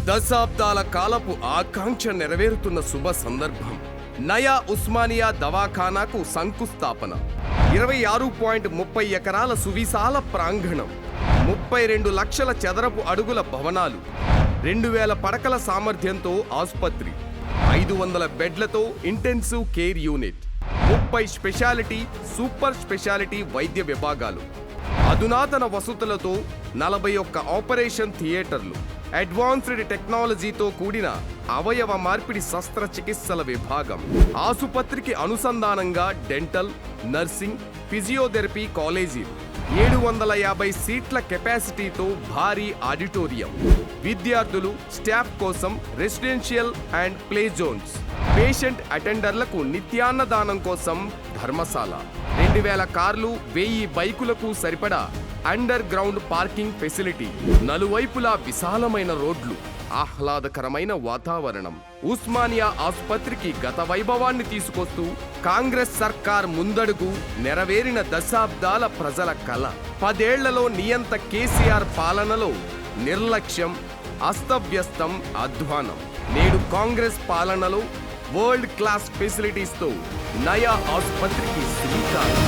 దశాబ్దాల కాలపు ఆకాంక్ష నెరవేరుతున్న శుభ సందర్భం. నయా ఉస్మానియా దవాఖానాకు శంకుస్థాపన. 26.30 ఎకరాల సువిశాల ప్రాంగణం, 32 లక్షల చదరపు అడుగుల భవనాలు, 2000 పడకల సామర్థ్యంతో ఆసుపత్రి, 500 బెడ్లతో intensive care unit, 30 speciality, super speciality వైద్య విభాగాలు, అధునాతన వసతులతో 41 ఆపరేషన్ థియేటర్లు, అడ్వాన్స్డ్ టెక్నాలజీతో కూడిన అవయవ మార్పిడి శస్త్రచికిత్సల విభాగం, ఆసుపత్రికి అనుసంధానంగా డెంటల్, నర్సింగ్, ఫిజియోథెరపీ కాలేజీలు, 750 సీట్ల కెపాసిటీతో భారీ ఆడిటోరియం, విద్యార్థులు, స్టాఫ్ కోసం residential and play zones, patient అటెండర్లకు నిత్యాన్నదానం కోసం ధర్మశాల, 2000 కార్లు, 1000 బైకులకు సరిపడా అండర్ గ్రౌండ్ పార్కింగ్ ఫెసిలిటీ, నలువైపులా విశాలమైన రోడ్లు, ఆహ్లాదకరమైన వాతావరణం. ఉస్మానియా ఆసుపత్రికి గత వైభవాన్ని తీసుకొస్తూ కాంగ్రెస్ సర్కార్ ముందడుగు, నెరవేరిన దశాబ్దాల ప్రజల కల. 10 ఏళ్లలో నియంత కేసీఆర్ పాలనలో నిర్లక్ష్యం, అస్తవ్యస్తం, అధ్వానం. నేడు కాంగ్రెస్ పాలనలో వరల్డ్ క్లాస్ ఫెసిలిటీస్తో నయా ఆసుపత్రికి శ్రీకారం.